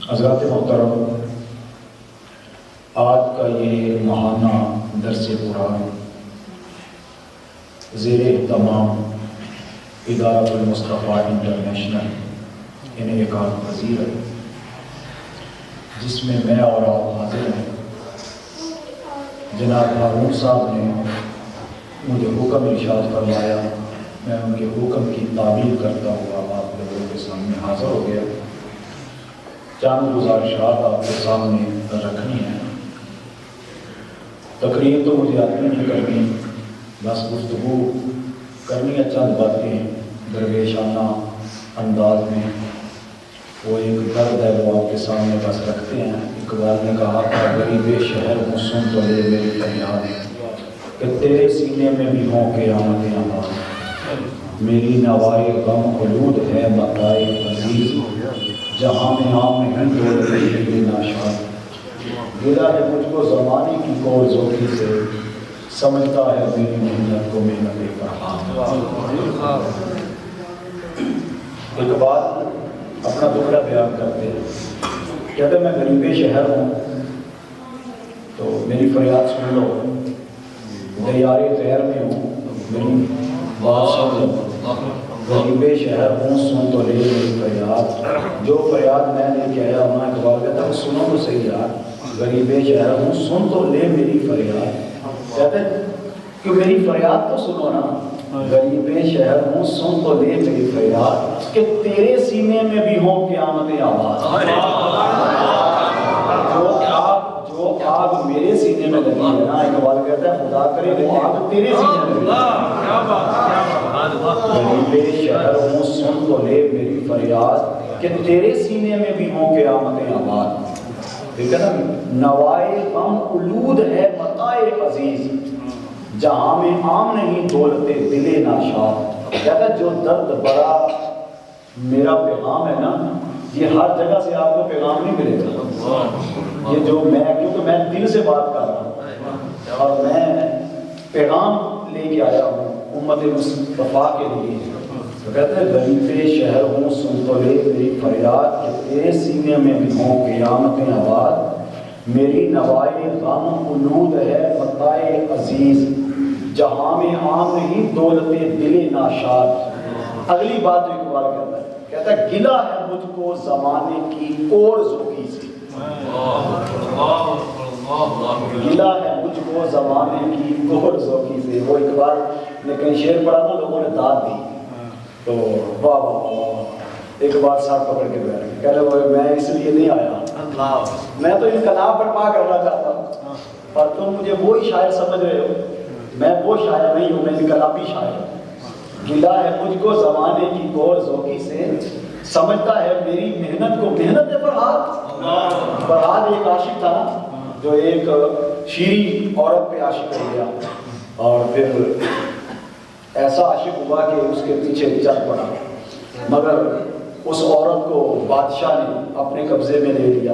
حضرات محترم، آج کا یہ ماہانہ درس قرآن زیر اہتمام ادارۃ المصطفیٰ انٹرنیشنل انعقاد پذیر ہے، جس میں میں اور آپ حاضر ہیں۔ جناب ہارون صاحب نے مجھے حکم ارشاد فرمایا، میں ان کے حکم کی تعمیل کرتا ہوا آپ لوگوں کے سامنے حاضر ہو گیا۔ چند گزارشات آپ کے سامنے رکھنی ہیں۔ تقریر تو مجھے اپنی نہیں کرنی، بس گفتگو کرنی ہے چند باتیں درویشانہ انداز میں۔ وہ ایک درد ہے، وہ آپ کے سامنے بس رکھتے ہیں۔ اقبال نے کہا تھا، غریب شہر ہوں سن تو لے میری فریاد، کہ تیرے سینے میں بھی ہوں قیامت آباد، میری نوائے غم خلود ہے متاع عزیز، جہاں میں عام میں ہم دولت ہے ناشاد، گلا ہے مجھ کو زمانے کی کور ذوقی سے، سمجھتا ہے میری محنت کو محنت فرحان۔ اقبال اپنا دکھڑا بیان کرتے ہیں، کہتے میں غریب شہر ہوں تو میری فریاد سن لو، دیار غیر میں ہوں میری بات سن لو، غریب شہر ہوں سن تو لے میری فریاد، جو فریاد میں لے کے آیا ہوں۔ اقبال کہتا ہے سنو تو صحیح یار، غریب شہر ہوں سن تو لے میری فریاد، کہتے کہ میری فریاد تو سنو نا، غریب شہر ہوں سن تو لے میری فریاد، کہ تیرے سینے میں بھی ہو قیامت آباد۔ جو آگ میرے سینے میں لگی ہے نا، اقبال کہتا ہے خدا کرے وہ آگ تیرے سینے میں لگی ہے۔ غریب شہر ہوں سن تو لے میری فریاد، کہ تیرے سینے میں بھی ہو قیامت آباد، ٹھیک ہے نا۔ نوائے غم خلود ہے متاع عزیز، جہاں میں عام نہیں دولت دل ناشاد، کہتا ہے جو درد بڑا میرا پیغام ہے نا، یہ ہر جگہ سے آپ کو پیغام نہیں ملے گا۔ یہ جو کیونکہ میں دل سے بات کر رہا ہوں اور میں پیغام لے کے آیا ہوں امت مصطفیٰ کے لیے، تو کہتے ہیں غریب شہر ہوں سن تو لے میری فریاد، کہ تیرے سینے میں بھی ہوں قیامت آباد، میری نوائے غم خلود ہے متاع عزیز، جہاں میں عام نہیں دولت دل ناشاد۔ اگلی بات جو اقبال کہتا ہے گلہ ہے مجھ کو زمانے کی کور ذوقی سے، گلہ ہے مجھ کو زمانے کی کور ذوقی سے۔ وہ اقبال نے کہیں شعر پڑھا نا، لوگوں نے داد دی تو واہ واہ واہ، اقبال ساتھ پکڑ کے بیٹھ گئے، کہہ رہے میں اس لیے نہیں آیا، میں تو انقلاب برپا کرنا چاہتا ہوں، پر تم مجھے وہی شاعر سمجھ رہے ہو، میں وہ شاعر نہیں ہوں، میں انقلابی شاعر ہوں۔ گلہ ہے مجھ کو زمانے کی کور ذوقی سے، سمجھتا ہے میری محنت کو محنت ہے فرحاد۔ فرحاد ایک عاشق تھا جو ایک شیریں عورت پہ عاشق ہو گیا، اور پھر ایسا عاشق ہوا کہ اس کے پیچھے چل پڑا، مگر اس عورت کو بادشاہ نے اپنے قبضے میں لے لیا۔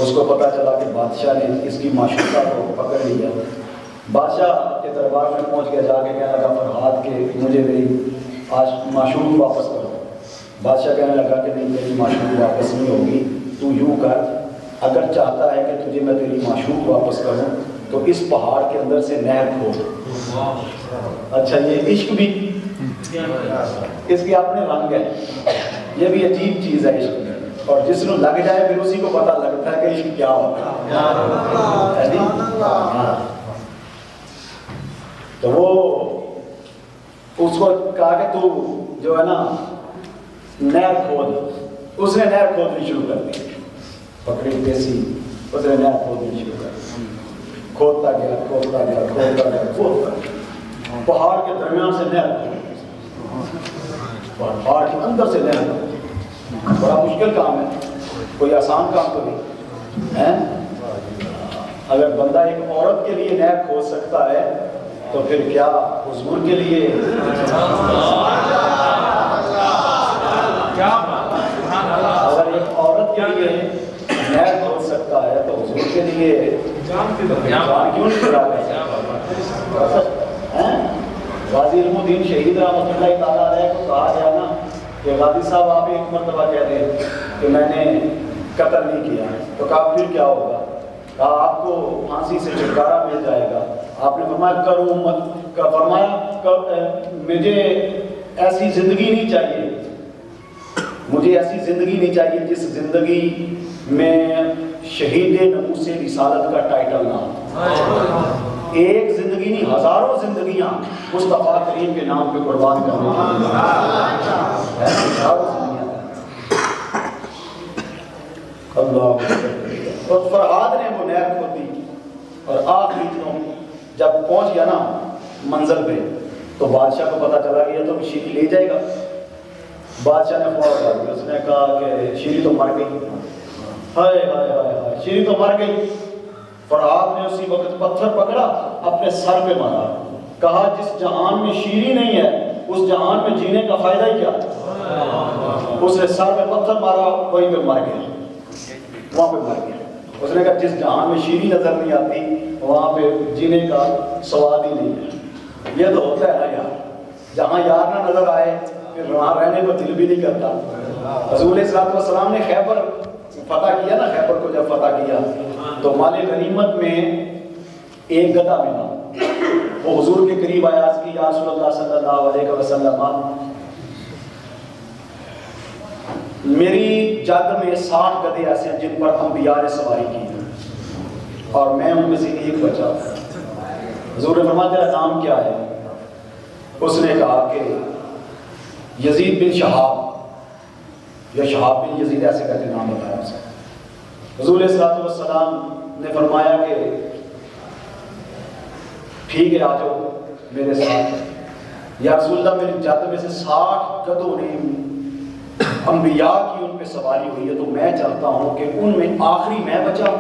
اس کو پتہ چلا کہ بادشاہ نے اس کی معشوقہ کو پکڑ لیا۔ بادشاہ کے دربار میں پہنچ کے جا کے کہنے لگا فرحاد کہ مجھے میری معشوق واپس کرو۔ بادشاہ کہنے لگا کہ نہیں، میری معشوق واپس نہیں ہوگی، تو یوں کر، اگر چاہتا ہے کہ تجھے میں تیری معشوق واپس کروں تو اس پہاڑ کے اندر سے نہر کھود۔ اچھا، یہ عشق بھی اس کے اپنے رنگ ہے، یہ بھی عجیب چیز ہے عشق میں، اور جس نے لگ جائے پھر اسی کو پتہ لگتا ہے کہ عشق کیا ہوتا ہے۔ تو وہ اس کو کہا کہ تو جو ہے نا نہر کھود، اس نے نہر کھودنی شروع کر دی، پکڑی پیسی، اس نے نہر کھودنی شروع کر دی، کھودتا گیا کھودتا گیا کھودتا گیا کھودتا گیا، پہاڑ کے درمیان سے نہر کھودی، پہاڑ کے اندر سے نہر کھودی۔ بڑا مشکل کام ہے، کوئی آسان کام تو نہیں ہے۔ اگر بندہ ایک عورت کے لیے نہر کھود سکتا ہے تو پھر کیا حضور کے لیے؟ اگر ایک عورت کے لیے نہر کھود سکتا ہے تو حضور کے لیے جان کیوں نہیں چھڑا گیا؟ غازی علم الدین شہید رحمۃ اللہ تعالیٰ علیہ کو کہا گیا نا کہ غازی صاحب آپ ایک مرتبہ کہہ دیں کہ میں نے قتل نہیں کیا. تو کہا پھر کیا ہوگا؟ کہا آپ کو پھانسی سے چھٹکارا مل جائے گا. آپ نے فرمایا کرو مت. فرمایا مجھے ایسی زندگی نہیں چاہیے, مجھے ایسی زندگی نہیں چاہیے جس زندگی میں شہید ناموس رسالت کا ٹائٹل نہ ہو. ایک زندگی نہیں, ہزاروں زندگیاں مصطفیٰ کریم کے نام پہ قربان کرنے کی, ہزاروں زندگیاں. اللہ. اور فرحاد نے وہ نہر کھودی اور آخری دنوں جب پہنچ گیا نا منزل پہ تو بادشاہ کو پتا چلا کہ یہ تو شیری لے جائے گا. بادشاہ نے فوراً کر دیا, اس نے کہا کہ شیری تو مر گئی. ہائے ہائے ہائے ہائے, شیری تو مر گئی. فرحاد نے اسی وقت پتھر پکڑا, اپنے سر پہ مارا, کہا جس جہان میں شیری نہیں ہے اس جہان میں جینے کا فائدہ ہی کیا. اس نے سر پہ پتھر مارا, وہیں پہ مر گیا, وہاں پہ مر گیا. اس نے کہا جس جہان میں شیری نظر نہیں آتی وہاں پہ جینے کا سواد ہی نہیں ہے. یہ تو ہوتا ہے نا یار, جہاں یار نہ نظر آئے پھر وہاں رہنے کو دل بھی نہیں کرتا. رسول صلی اللہ علیہ وسلم نے خیبر فتح کیا نا, خیبر کو جب فتح کیا تو مال غنیمت میں ایک گدھا ملا. وہ حضور کے قریب آیا, اس کی یا رسول اللہ صلی اللہ علیہ وسلم, میری جد میں 60 گدھے ایسے ہیں جن پر انبیاء نے سواری کی ہے اور میں ان میں سے ایک بچا. حضور نے فرمایا تیرا نام کیا ہے؟ اس نے کہا کہ یزید بن شہاب یا شہاب بن یزید, ایسے کہتے نام بتایا اسے. حضور صلی اللہ علیہ وسلم نے فرمایا کہ ٹھیک ہے آ جاؤ میرے ساتھ. یا رسول اللہ میری جد میں سے 60 گدھوں نے انبیاء کی ان پہ سواری ہوئی ہے, تو میں چاہتا ہوں کہ ان میں آخری میں بچا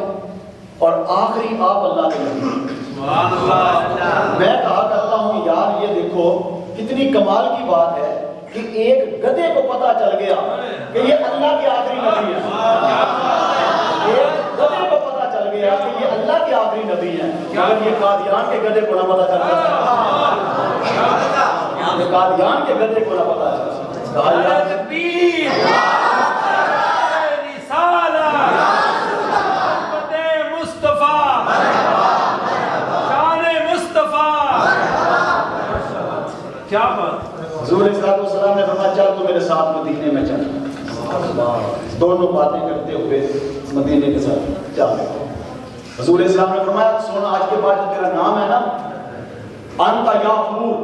اور آخری آپ اللہ کے نبی. میں کہا کرتا ہوں یار یہ دیکھو کتنی کمال کی بات ہے کہ ایک گدھے کو پتا چل گیا کہ یہ اللہ کے آخری نبی ہے. ایک گدھے کو پتا چل گیا کہ یہ اللہ کے آخری نبی ہیں. اگر یہ قادیان کے گدھے کو نہ پتا چلتا, قادیان کے گدھے کو نہ پتا چلتا. حضور صلی اللہ علیہ وسلم نے فرمایا چل تو میرے ساتھ مدینے میں چل. دونوں باتیں کرتے ہوئے مدینے کے ساتھ چل. حضور صلی اللہ علیہ وسلم نے فرمایا سن آج کے بعد جو تیرا نام ہے نا انت یافور,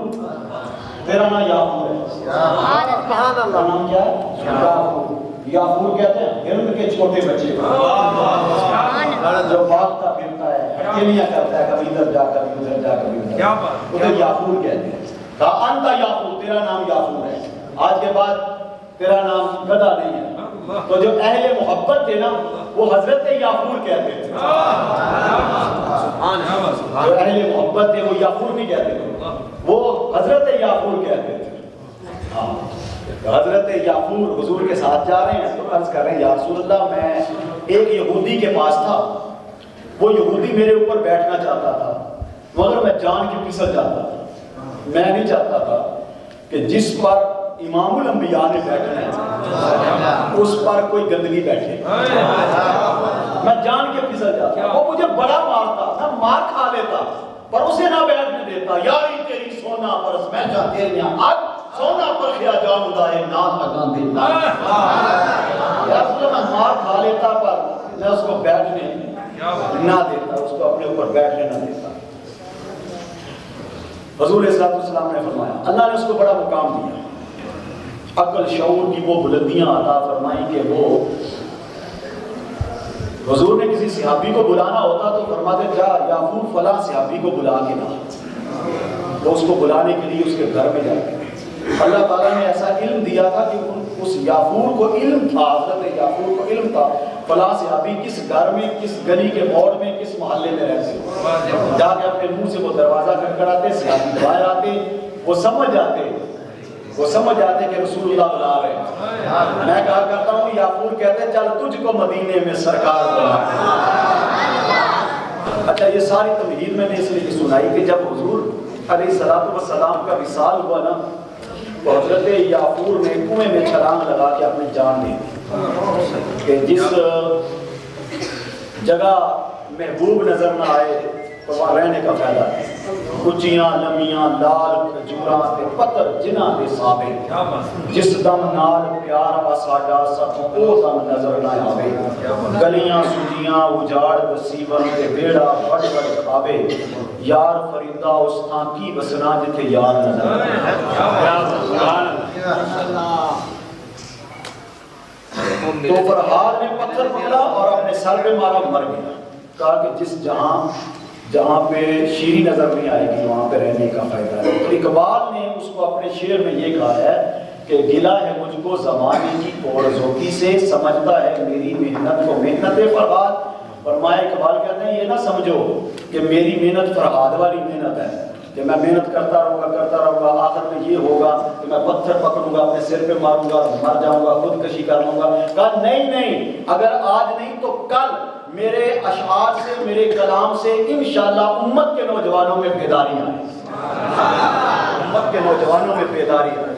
تیرا نام یافور ہے. سبحان اللہ. نام کیا ہے؟ یافور. یافور کہتے ہیں ہرن کے چھوٹے بچے جو بھاگتا پھرتا ہے, اکیلیاں کرتا ہے, کبھی ادھر جا کبھی ادھر جا کبھی ادھر جا, اسے یافور کہتے ہیں. کہا انت یافور, تیرا نام یافور ہے, آج کے بعد تیرا نام گدھا نہیں ہے. تو جو اہل محبت تھے نا وہ حضرت یافور کہتے تھے. جو اہل محبت تھے وہ یافور نہیں کہتے تھے, وہ حضرت یافور کہتے تھے. حضرت یافور حضور کے ساتھ جا رہے ہیں تو عرض کر رہے ہیں یا رسول اللہ میں ایک یہودی کے پاس تھا, وہ یہودی میرے اوپر بیٹھنا چاہتا تھا مگر میں جان کے پھسل جاتا تھا. میں نہیں چاہتا تھا کہ جس پر امام الانبیاء نے بیٹھنا ہے اس پر کوئی گندگی بیٹھے. میں جان کے پھسل جاتا. وہ مجھے بڑا مارتا, میں مار کھا لیتا پر اسے نہ بیٹھنے دیتا. یاری تیری سونا پرس میں جا تیریاں اب سونا پر خیا جان ادائے نام لگان دیتا. یا رسول اللہ میں مار کھا لیتا پر میں اس کو بیٹھنے نہ دیتا, اس کو اپنے اوپر بیٹھنے نہ دیتا. حضور صلی اللہ علیہ وسلم نے فرمایا اللہ نے اس کو بڑا مقام دیا, عقل شعور کی وہ بلندیاں عطا فرمائی کہ وہ حضور نے کسی صحابی کو بلانا ہوتا تو فرماتے جا یافور فلاں صحابی کو بلا کے لا. وہ اس کو بلانے کے لیے اس کے گھر میں جاتے. اللہ تعالیٰ نے ایسا علم دیا تھا کہ اس یافور کو علم تھا, حضرت یافور کو علم تھا فلاں صحابی کس گھر میں, کس گلی کے موڑ میں, کس محلے میں رہتے. جا کے اپنے منہ سے وہ دروازہ کھٹکھٹاتے, صحابی باہر آتے, وہ سمجھ جاتے کہ رسول اللہ بلا رہے ہیں. میں کہا کرتا ہوں یافور کہتے چل تجھ کو مدینے میں سرکار بلا. اچھا یہ ساری تمہید میں نے اس لیے سنائی کہ جب حضور علیہ الصلوۃ والسلام کا وصال ہوا نا تو حضرت یافور نے کنویں میں چھلانگ لگا کے اپنی جان دے دی. کہ جس جگہ محبوب نظر نہ آئے تو وہاں رہنے کا فائدہ ہے. اچیاں لمیاں لال کھجوراں تے پتر جنہاں دے سابے, جس دم نال پیار آ ساڈا ساتوں او دم نظر نہ آوے. گلیاں سجیاں اجاڑ بسیون تے بیڑا وڈ وڈ کھاوے. یار فریدا اس تھاں کی بسنا جتھے یار نظر تو فرحاد نے پتھر پکڑا اور اپنے سر پہ مارا, مر گیا. کہا کہ جس جہاں پہ شیریں نظر نہیں آئے گی وہاں پہ رہنے کا فائدہ ہے. تو اقبال نے اس کو اپنے شعر میں یہ کہا ہے کہ گلہ ہے مجھ کو زمانے کی پرزوکی سے, سمجھتا ہے میری محنت کو محنت فرحاد. فرمایا اقبال کہتے ہیں یہ نہ سمجھو کہ میری محنت فرحاد والی محنت ہے کہ میں محنت کرتا رہوں گا آخر میں یہ ہوگا کہ میں پتھر پکڑوں گا اپنے سر پہ ماروں گا مر جاؤں گا خودکشی کر لوں گا. کہا نہیں, اگر آج نہیں تو کل میرے اشعار سے میرے کلام سے انشاءاللہ امت کے نوجوانوں میں بیداری آئے. امت کے نوجوانوں میں بیداری آئے.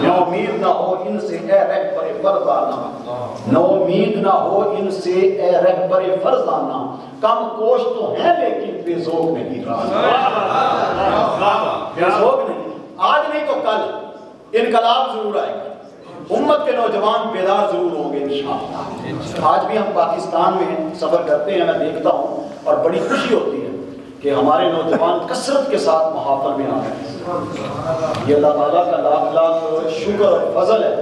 نو امید نہ ہو ان سے اے رہبر فرزانہ, نو امید نہ ہو ان سے اے رہبر فرزانہ, کم کوش تو ہیں لیکن بے ذوق نہیں بے ذوق نہیں. آج نہیں تو کل انقلاب ضرور آئے گا, امت کے نوجوان بیدار ضرور ہوں گے انشاءاللہ. آج بھی ہم پاکستان میں سفر کرتے ہیں, میں دیکھتا ہوں اور بڑی خوشی ہوتی ہے کہ ہمارے نوجوان کثرت کے ساتھ محافل میں آ رہے ہیں. یہ اللہ تعالیٰ کا لاکھ لاکھ شکر اور فضل ہے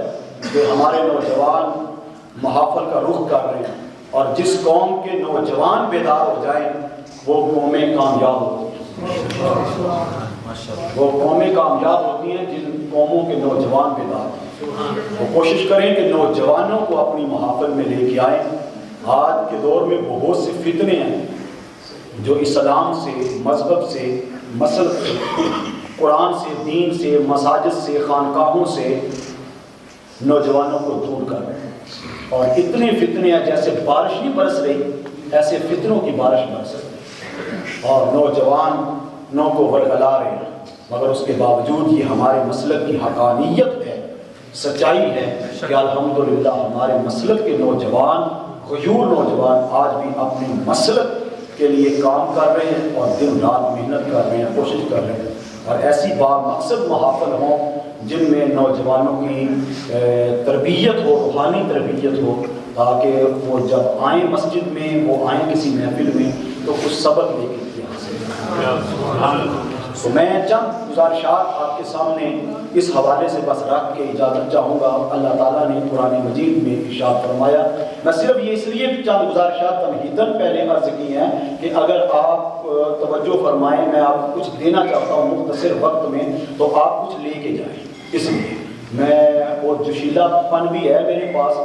کہ ہمارے نوجوان محافل کا رخ کر رہے ہیں. اور جس قوم کے نوجوان بیدار ہو جائیں وہ قومیں کامیاب ہوتی ہیں. وہ قومیں کامیاب ہوتی ہیں جن قوموں کے نوجوان بیدار ہیں. وہ کوشش کریں کہ نوجوانوں کو اپنی محافل میں لے کے آئیں. آج کے دور میں بہت سے فتنے ہیں جو اسلام سے, مذہب سے, مسلک سے, قرآن سے, دین سے, مساجد سے, خانقاہوں سے نوجوانوں کو دور کر رہے ہیں. اور اتنے فتنے ہیں جیسے بارش نہیں برس رہی ایسے فتنوں کی بارش برس رہی اور نوجوانوں کو ورگلا رہے ہیں. مگر اس کے باوجود یہ ہمارے مسلک کی حقانیت ہے, سچائی ہے کہ الحمدللہ ہمارے مسلک کے نوجوان, غیور نوجوان آج بھی اپنے مسلک کے لیے کام کر رہے ہیں اور دن رات محنت کر رہے ہیں, کوشش کر رہے ہیں. اور ایسی مقصد محافل ہوں جن میں نوجوانوں کی تربیت ہو, روحانی تربیت ہو, تاکہ وہ جب آئیں مسجد میں, وہ آئیں کسی محفل میں تو کچھ سبق لے کے حاصل. تو میں چند گزارشات آپ کے سامنے اس حوالے سے بس رکھ کے اجازت چاہوں گا. اللہ تعالیٰ نے قرآن مجید میں ارشاد فرمایا, میں صرف یہ اس لیے چند گزارشات تمہیداً پہلے عرض کی ہیں کہ اگر آپ توجہ فرمائیں, میں آپ کو کچھ دینا چاہتا ہوں مختصر وقت میں, تو آپ کچھ لے کے جائیں. اس لیے میں وہ جوشیلا پن بھی ہے میرے پاس,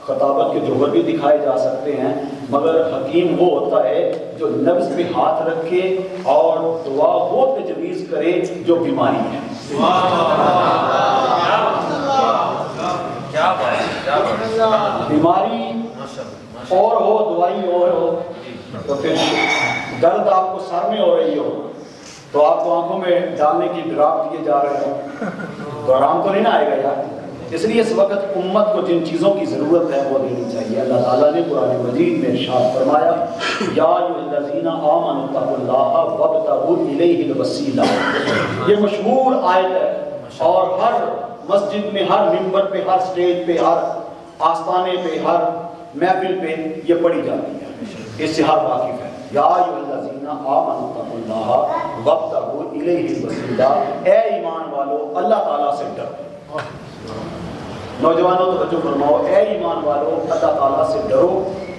خطابت کے جوہر بھی دکھائے جا سکتے ہیں, مگر حکیم وہ ہوتا ہے جو نبض پہ ہاتھ رکھے اور دعا وہ تجویز کرے جو بیماری ہے. بیماری اور ہو, دوائی اور ہو, تو پھر درد آپ کو سر میں ہو رہی ہو تو آپ کو آنکھوں میں ڈالنے کی ڈراپ دیے جا رہے ہوں تو آرام تو نہیں نہ آئے گا یار. اس لیے اس وقت امت کو جن چیزوں کی ضرورت ہے وہ دینی چاہیے. اللہ تعالیٰ نے قرآن مجید میں ارشاد فرمایا, یا الذین آمنوا اتقوا اللہ وابتغوا الیہ الوسیلہ. یہ مشہور آیت ہے اور ہر مسجد میں, ہر ممبر پہ, ہر سٹیج پہ, ہر آستانے پہ, ہر محفل پہ یہ پڑھی جاتی ہے. اس سے ہر واقف ہے. یا الذین آمنوا اتقوا اللہ وابتغوا الیہ الوسیلہ. اے ایمان والو اللہ تعالیٰ سے ڈرو. نوجوانوں توجہ فرماؤ, اے ایمان والو اللہ تعالیٰ سے ڈرو.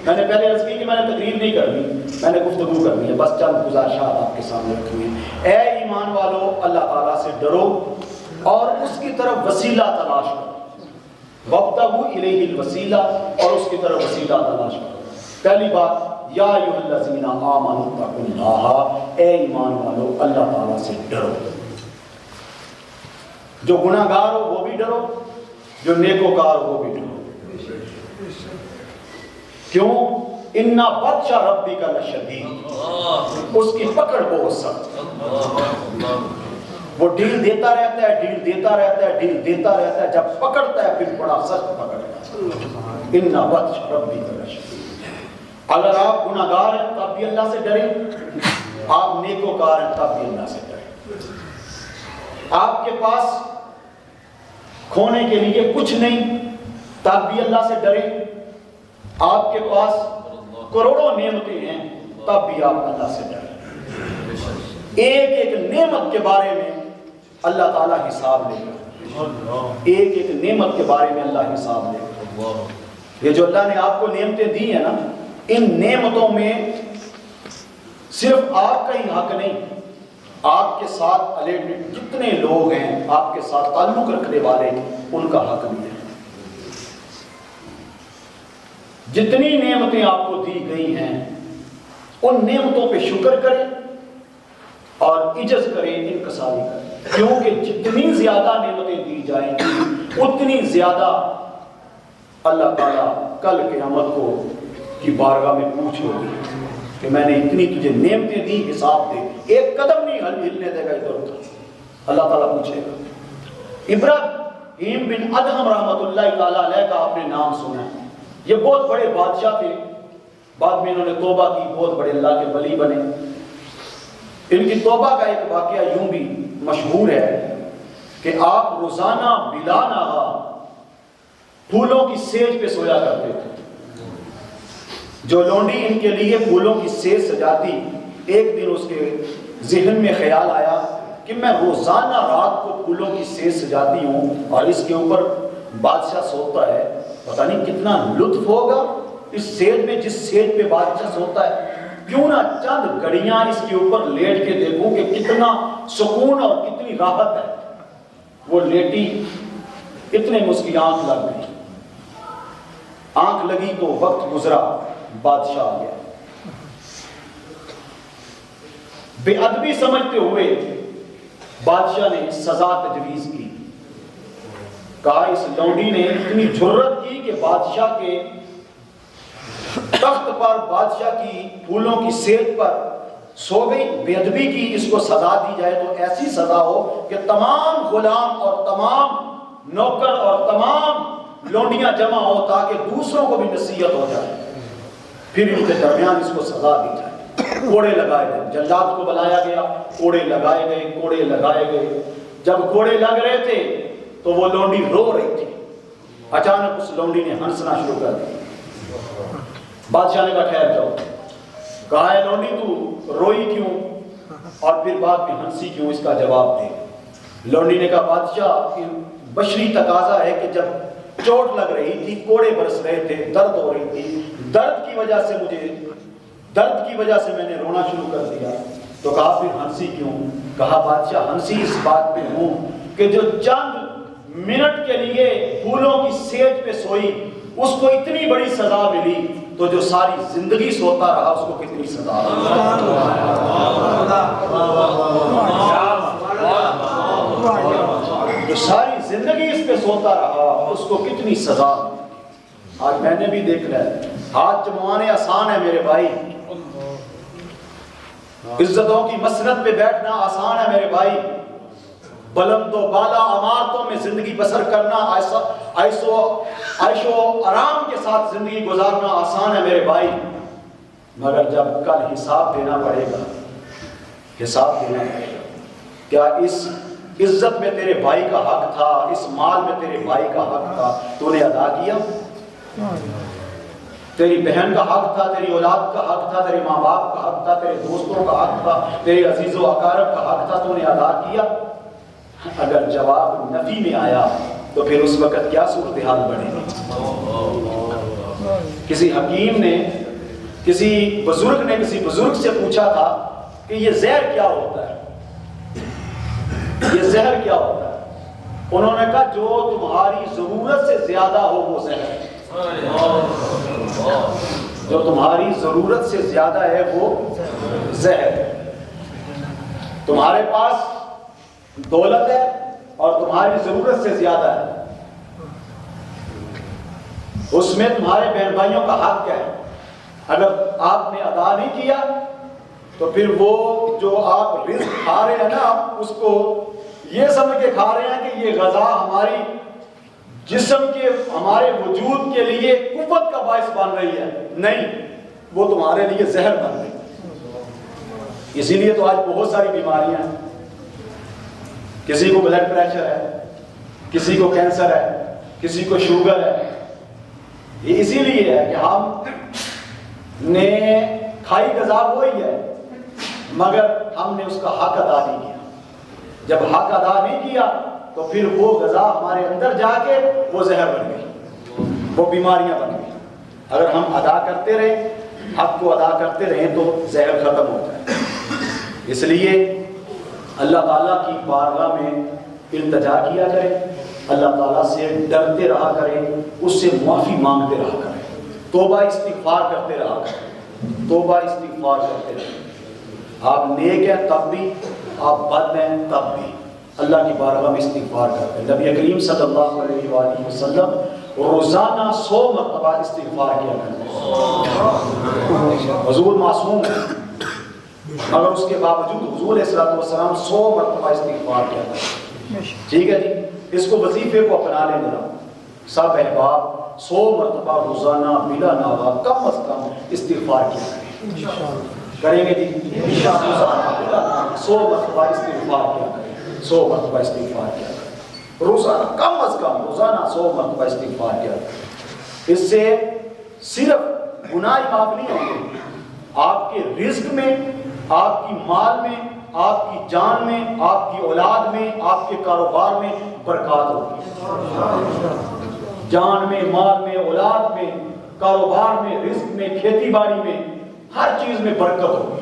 میں نے پہلے عرض کی کہ میں نے تقریر نہیں کرنی, میں نے گفتگو کرنی ہے, بس چند گزارشات آپ کے سامنے رکھی ہیں. اے ایمان والو اللہ تعالیٰ سے ڈرو اور اس کی طرف وسیلہ تلاش کرو. وابتغوا الیہ الوسیلہ, اور اس کی طرف وسیلہ تلاش کرو. پہلی بات, یا ایھا الذین آمنوا اتقوا اللہ, اے ایمان والو اللہ تعالیٰ سے ڈرو. جو گناہ گار ہو وہ بھی ڈرو, جو نیکوکار ہو وہ بھی ڈرو. کیوں؟ اِنَّ بَطْشَ رَبِّكَ لَشَدِيدٌ, اس کی پکڑ بہت سخت. وہ ڈھیل دیتا رہتا ہے, ڈھیل دیتا رہتا ہے, ڈھیل دیتا رہتا ہے, جب پکڑتا ہے پھر بڑا سخت پکڑتا ہے. ان بطش ربک لشدید۔ اگر آپ گناہگار ہیں تب بھی اللہ سے ڈریں، آپ نیکوکار ہیں تب بھی اللہ سے ڈریں۔ آپ کے پاس کھونے کے لیے کچھ نہیں تب بھی اللہ سے ڈریں، آپ کے پاس کروڑوں نعمتیں ہیں تب بھی آپ اللہ سے ڈریں۔ ایک ایک نعمت کے بارے میں اللہ تعالیٰ حساب لے گا، ایک ایک نعمت کے بارے میں اللہ حساب لے گا۔ یہ جو اللہ نے آپ کو نعمتیں دی ہیں نا، ان نعمتوں میں صرف آپ کا ہی حق نہیں، آپ کے ساتھ جتنے لوگ ہیں آپ کے ساتھ تعلق رکھنے والے ان کا حق بھی ہے۔ جتنی نعمتیں آپ کو دی گئی ہیں ان نعمتوں پہ شکر کریں اور عجز کریں، انکساری کریں، کیونکہ جتنی زیادہ نعمتیں دی جائیں گی اتنی زیادہ اللہ تعالیٰ کل قیامت کو کی بارگاہ میں پوچھو گی کہ میں نے اتنی تجھے نعمتیں دی، حساب دے، ایک قدم نہیں ہلنے دے گا ادھر ادھر، اللہ تعالیٰ پوچھے گا۔ ابراہیم بن ادہم رحمۃ اللہ تعالیٰ علیہ کا آپ نے نام سنا ہے، یہ بہت بڑے بادشاہ تھے، بعد میں انہوں نے توبہ کی، بہت بڑے اللہ کے ولی بنے۔ ان کی توبہ کا ایک واقعہ یوں بھی مشہور ہے کہ آپ روزانہ بلا ناغہ پھولوں کی سیج پہ سویا کرتے تھے۔ جو لونڈی ان کے لیے پھولوں کی سیج سجاتی، ایک دن اس کے ذہن میں خیال آیا کہ میں روزانہ رات کو پھولوں کی سیج سجاتی ہوں اور اس کے اوپر بادشاہ سوتا ہے، پتہ نہیں کتنا لطف ہوگا اس سیج میں، جس سیج پہ بادشاہ سوتا ہے، کیوں نہ چند گھڑیاں اس کے اوپر لیٹ کے دیکھوں کہ کتنا سکون اور کتنی راحت ہے۔ وہ لیٹی، اتنے میں اس کی آنکھ لگ گئی، آنکھ لگی تو وقت گزرا، بادشاہ آ گیا۔ بے ادبی سمجھتے ہوئے بادشاہ نے سزا تجویز کی، کہا اس لونڈی نے اتنی جرت کی کہ بادشاہ کے تخت پر، بادشاہ کی پھولوں کی سیج پر سو گئی، بے ادبی کی، اس کو سزا دی جائے تو ایسی سزا ہو کہ تمام غلام اور تمام نوکر اور تمام لونڈیاں جمع ہو تاکہ دوسروں کو بھی نصیحت ہو جائے، پھر ان کے درمیان اس کو سزا دی جائے۔ کوڑے لگائے گئے، جلاد کو بلایا گیا، کوڑے لگائے گئے، کوڑے لگائے گئے۔ جب کوڑے لگ رہے تھے تو وہ لونڈی رو رہی تھی، اچانک اس لونڈی نے ہنسنا شروع کر دیا۔ بادشاہ نے کہا ٹھہر جاؤ، کہا ہے لونڈی تو روئی کیوں اور پھر بعد میں ہنسی کیوں، اس کا جواب دے۔ لونڈی نے کہا بادشاہ بشری تقاضا ہے کہ جب چوٹ لگ رہی تھی، کوڑے برس رہے تھے، درد ہو رہی تھی، درد کی وجہ سے میں نے رونا شروع کر دیا۔ تو کہا پھر ہنسی کیوں؟ کہا بادشاہ ہنسی اس بات پہ ہوں کہ جو چند منٹ کے لیے پھولوں کی سیج پہ سوئی اس کو اتنی بڑی سزا ملی، تو جو ساری زندگی سوتا رہا اس کو کتنی سزا جو ساری زندگی اس پہ سوتا رہا اس کو کتنی سزا۔ آج میں نے بھی دیکھنا ہے، ہاتھ جموانے آسان ہے میرے بھائی، عزتوں کی مسند پہ بیٹھنا آسان ہے میرے بھائی، بلند و بالا عمارتوں میں زندگی بسر کرنا، عیش و آرام کے ساتھ زندگی گزارنا آسان ہے میرے بھائی، مگر جب کل حساب دینا پڑے گا، حساب دینا پڑے گا، کیا اس عزت میں تیرے بھائی کا حق تھا، اس مال میں تیرے بھائی کا حق تھا، تو نے ادا کیا؟ تیری بہن کا حق تھا، تیری اولاد کا حق تھا، تیرے ماں باپ کا حق تھا، تیرے دوستوں کا حق تھا، تیرے عزیز و اقارب کا حق تھا، تو نے ادا کیا؟ اگر جواب نفی میں آیا تو پھر اس وقت کیا صورتحال بنے گی؟ کسی حکیم نے، کسی بزرگ سے پوچھا تھا کہ یہ زہر کیا ہوتا ہے، یہ زہر کیا ہوتا ہے؟ انہوں نے کہا جو تمہاری ضرورت سے زیادہ ہو وہ زہر ہے، جو تمہاری ضرورت سے زیادہ ہے وہ زہر ہے۔ تمہارے پاس دولت ہے اور تمہاری ضرورت سے زیادہ ہے، اس میں تمہارے بہن بھائیوں کا حق ہے، اگر آپ نے ادا نہیں کیا تو پھر وہ جو آپ رزق کھا رہے ہیں نا، آپ اس کو یہ سمجھ کے کھا رہے ہیں کہ یہ غذا ہماری جسم کے ہمارے وجود کے لیے قوت کا باعث بن رہی ہے، نہیں، وہ تمہارے لیے زہر بن رہی ہے۔ اسی لیے تو آج بہت ساری بیماریاں ہیں، کسی کو بلڈ پریشر ہے، کسی کو کینسر ہے، کسی کو شوگر ہے۔ یہ اسی لیے ہے کہ ہم نے کھائی غذا وہی ہے، مگر ہم نے اس کا حق ادا نہیں کیا۔ جب حق ادا نہیں کیا تو پھر وہ غذا ہمارے اندر جا کے وہ زہر بن گئی، وہ بیماریاں بن گئی۔ اگر ہم ادا کرتے رہیں، حق کو ادا کرتے رہیں تو زہر ختم ہو جائے۔ اس لیے اللہ تعالیٰ کی بارگاہ میں التجا کیا کریں، اللہ تعالیٰ سے ڈرتے رہا کریں، اس سے معافی مانگتے رہا کریں، توبہ استغفار کرتے رہا کریں، توبہ استغفار کرتے رہیں۔ آپ نیک ہیں تب بھی، آپ بد ہیں تب بھی اللہ کی بارگاہ میں استغفار کرتے ہیں۔ نبی کریم صلی اللہ علیہ وآلہ وسلم روزانہ 100 مرتبہ استغفار کیا کرتے ہیں۔ حضور معصوم ہے مگر اس کے باوجود حضور علیہ السلام 100 مرتبہ استغفار کیا کرتے ہیں۔ ٹھیک ہے جی، اس کو وظیفے کو اپنا لیں ذرا سب احباب، 100 مرتبہ روزانہ بلا ناغہ کم از کم استغفار کیا کریں۔ کریں گے جی؟ 100 مرتبہ استغفار کیا کریں، 100 مرتبہ استغفار کیا کریں روزانہ، کم از کم روزانہ 100 مرتبہ استغفار کیا کریں۔ اس سے صرف گناہ معاف نہیں ہوں گے، آپ کے رزق میں، آپ کی مال میں، آپ کی جان میں، آپ کی اولاد میں، آپ کے کاروبار میں برکات ہوگی۔ جان میں، مال میں، اولاد میں، کاروبار میں، رزق میں، کھیتی باڑی میں، ہر چیز میں برکت ہوگی۔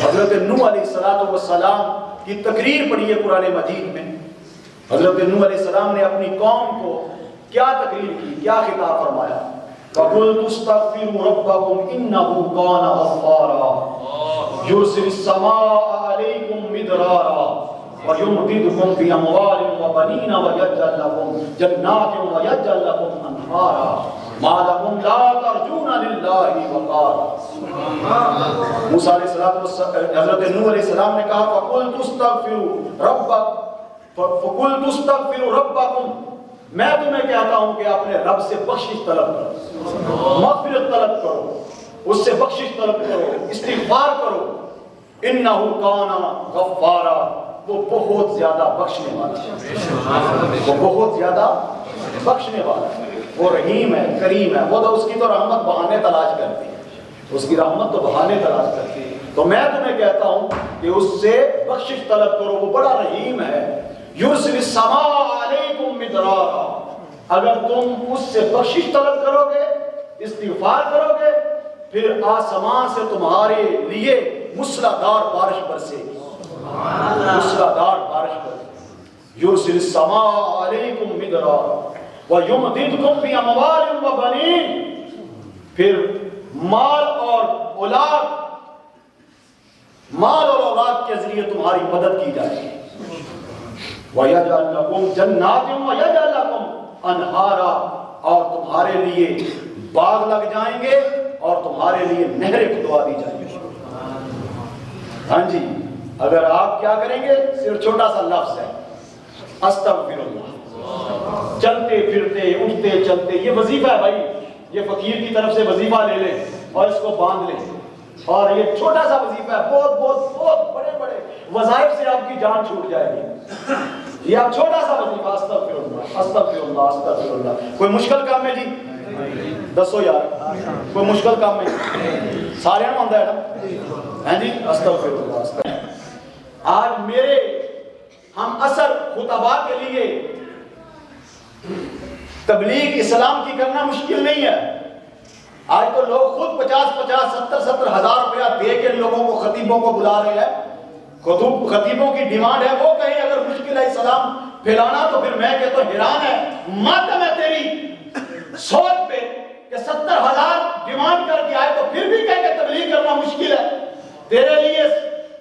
حضرت نوح علیہ السلام کی تقریر پڑھی ہے قرآن مجید میں۔ حضرت نوح علیہ السلام نے اپنی قوم کو کیا تقریر کی، کیا خطاب فرمایا؟ فَقُلْتُ اسْتَغْفِرُوا رَبَّكُمْ إِنَّهُ كَانَ غَفَّارًا يُرْسِلِ السَّمَاءَ عَلَيْكُمْ مِدْرَارًا وَيُمْدِدْكُمْ بِأَمْوَالٍ وَبَنِينَ وَيَجْعَلْ لَكُمْ جَنَّاتٍ وَيَجْعَلْ لَكُمْ أَنْهَارًا مَا لَكُمْ لَا تَرْجُونَ لِلَّهِ وَقَارًا۔ موسیٰ علیہ السلام، حضرت نوح علیہ السلام نے کہا فَقُلْتُ اسْتَغْفِرُوا رَبَّكُمْ، میں تمہیں کہتا ہوں کہ اپنے رب سے بخشش طلب کرو، مغفرت طلب کرو، اس سے بخشش طلب کرو، استغفار کرو۔ انہو کان غفارا، وہ بہت زیادہ بخشنے والا ہے، وہ بہت زیادہ بخشنے والا ہے، وہ رحیم ہے، کریم ہے۔ وہ تو اس کی تو رحمت بہانے تلاش کرتی ہے، اس کی رحمت تو بہانے تلاش کرتی ہے۔ تو میں تمہیں کہتا ہوں کہ اس سے بخشش طلب کرو، وہ بڑا رحیم ہے۔ یرسل السماء علیکم مدرارا، اگر تم اس سے بخشش طلب کرو گے، استغفار کرو گے، پھر آسمان سے تمہارے لیے موسلادھار بارش برسے گی، موسلادھار بارش برسے گی۔ یرسل السماء علیکم مدرارا وَيُمْدِدْكُمْ بِأَمْوَالٍ وَبَنِينَ، پھر مال اور اولاد کے ذریعے تمہاری مدد کی جائے گی۔ وَيَجْعَلْ لَكُمْ جَنَّاتٍ وَيَجْعَلْ لَكُمْ أَنْهَارًا، اور تمہارے لیے باغ لگ جائیں گے اور تمہارے لیے نہریں کھدوا دی جائیں گی۔ ہاں جی، اگر آپ کیا کریں گے، صرف چھوٹا سا لفظ ہے استغفر اللہ، چلتے پھرتے اٹھتے چلتے، یہ وظیفہ ہے بھائی، یہ فقیر کی طرف سے وظیفہ لے لیں اور اس کو باندھ لیں، اور یہ چھوٹا سا وظیفہ ہے، بہت بہت بہت بڑے بڑے وظائف سے آپ کی جان چھوٹ جائے گی۔ یہ آپ چھوٹا سا وظیفہ استغفر اللہ، استغفر اللہ، استغفر اللہ۔ کوئی مشکل کام ہے جی؟ دسو یار، کوئی مشکل کام ہے؟ سارے نہ ہوتا ہے نا، ہیں جی؟ استغفر اللہ، استغفر اللہ۔ آج میرے ہم اثر خطباء کے لیے تبلیغ اسلام کی کرنا مشکل نہیں ہے۔ آج تو لوگ خود 50 70 ہزار روپیہ دے کے لوگوں کو، خطیبوں کو بلا رہے ہیں۔ خطیبوں کی ڈیمانڈ ہے وہ کہیں اگر مشکل ہے اسلام پھیلانا، تو پھر میں کہتا ہوں حیران ہے، ماتم ہے تیری سوچ پہ کہ 70,000 ڈیمانڈ کر کے آئے تو پھر بھی کہہ کہ تبلیغ کرنا مشکل ہے۔ تیرے لیے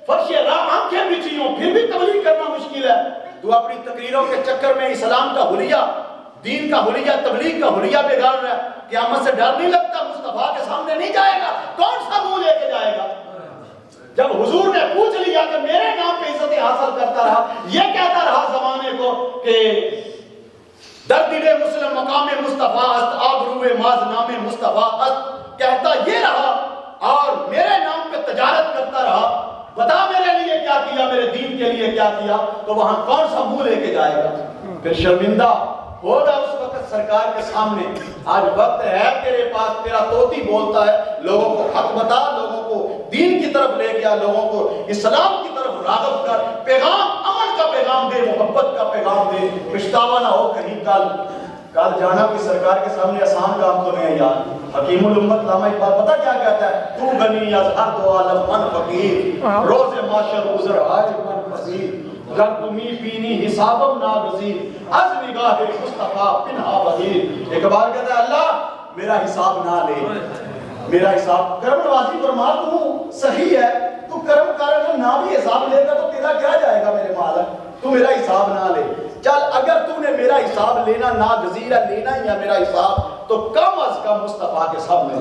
فرش راہ آنکھیں بچھی ہوں پھر بھی تبلیغ کرنا مشکل ہے۔ تو اپنی تقریروں کے چکر میں اسلام کا حلیہ، دین کا حلیہ، تبلیغ کا حلیہ بگاڑ رہا ہے۔ قیامت سے ڈر نہیں لگتا؟ مصطفیٰ کے سامنے نہیں جائے گا، کون سا منہ لے کے جائے گا؟ جب حضور نے پوچھ لیا کہ میرے نام پہ عزت حاصل کرتا رہا، یہ کہتا رہا زمانے کو کہ در دل مسلم مقام مصطفیٰ است، آبروئے ماز نام مصطفیٰ است، کہتا یہ رہا اور میرے نام پہ تجارت کرتا رہا، بتا میرے لیے کیا کیا، میرے دین کے لیے کیا کیا، تو وہاں کون سا منہ لے کے جائے گا؟ پھر شرمندہ ہوگا اس وقت سرکار کے سامنے، آج وقت ہے تیرے پاس، تیرا طوطی بولتا ہے، لوگوں کو حق بتا، لوگوں کو دین کی طرف لے گیا، لوگوں کو اسلام کی طرف راغب کر، پیغام امن کا پیغام دے، محبت کا پیغام دے، پچھتاوا نہ ہو کہیں کل جانا بھی سرکار کے سامنے آسان کام تو نہیں ہے یار۔ حکیم الامت علامہ اقبال پتہ کیا کہتا ہے؟ تو غنی از ہر دو عالم من فقیر، روز معاشر گزر آج من فقیر، گر تمی بینی حسابم ناگزیر، از نگاہ مصطفیٰ پنہا بغیر۔ اقبال کہتا ہے اللہ میرا حساب نہ لے، میرا حساب کرم نوازی فرما، تو صحیح ہے، تو کرم کر نہ بھی حساب لے گا تو تیرا کیا جائے گا میرے مالک، تو میرا حساب نہ لے۔ چل اگر تو نے میرا حساب لینا ناگزیر ہے، لینا ہی ہے میرا حساب، تو کم از کم مصطفیٰ کے سامنے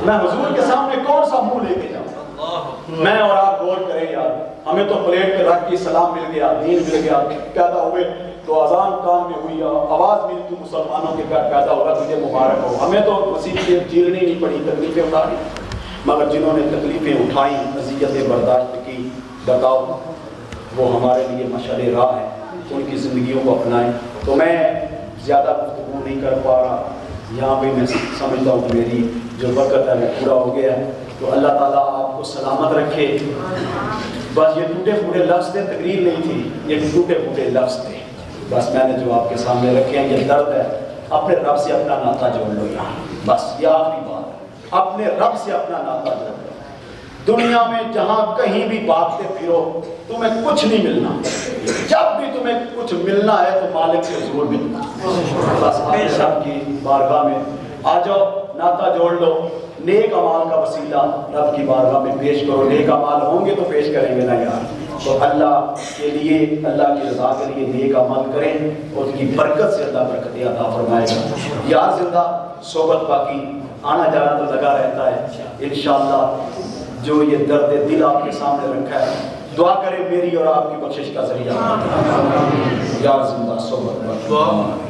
میں حضور کے سامنے کون سا منہ لے کے جاؤں؟ میں اور آپ غور کریں یار، ہمیں تو پلیٹ پہ رکھ کے سلام مل گیا، دین مل گیا، پیدا ہوئے تو اذان کان میں ہوئی، آواز ملی تو مسلمانوں کے گھر پیدا ہوگا، تجھے مبارک ہو۔ ہمیں تو مصیبتیں جھیلنی نہیں پڑی، تکلیفیں اٹھانی، مگر جنہوں نے تکلیفیں اٹھائیں، اذیتیں برداشت کی، بتاؤ وہ ہمارے لیے مشعل راہ ہے، ان کی زندگیوں کو اپنائیں۔ تو میں زیادہ گفتگو نہیں کر پا رہا، یہاں پہ میں سمجھتا ہوں کہ میری جو وقت ہے وہ پورا ہو گیا ہے، تو اللہ تعالیٰ آپ کو سلامت رکھے۔ بس یہ ٹوٹے پھوٹے لفظ تھے، تقریر نہیں تھی، یہ ٹوٹے پھوٹے لفظ تھے، بس میں نے جو آپ کے سامنے رکھے ہیں، یہ درد ہے، اپنے رب سے اپنا ناطہ جوڑ لو یہاں، بس یہ آخری بات ہے، اپنے رب سے اپنا ناطہ جوڑ لو۔ دنیا میں جہاں کہیں بھی بھاگتے پھرو تمہیں کچھ نہیں ملنا، جب بھی تمہیں کچھ ملنا ہے تو مالک سے ضرور ملنا، بس اپنے رب کی بارگاہ میں آ جاؤ، ناطہ جوڑ لو، نیک اعمال کا وسیلہ رب کی بارگاہ میں پیش کرو، نیک اعمال ہوں گے تو پیش کریں گے نا یار، تو اللہ کے لیے، اللہ کی رضا کے لیے نیک عمل کریں، اور اس کی برکت سے اللہ برکت عطا فرمائے گا۔ یار زندہ صحبت باقی، آنا جانا تو لگا رہتا ہے، انشاءاللہ جو یہ درد دل آپ کے سامنے رکھا ہے، دعا کریں میری اور آپ کی بخشش کا ذریعہ، یار زندہ صحبت باقی۔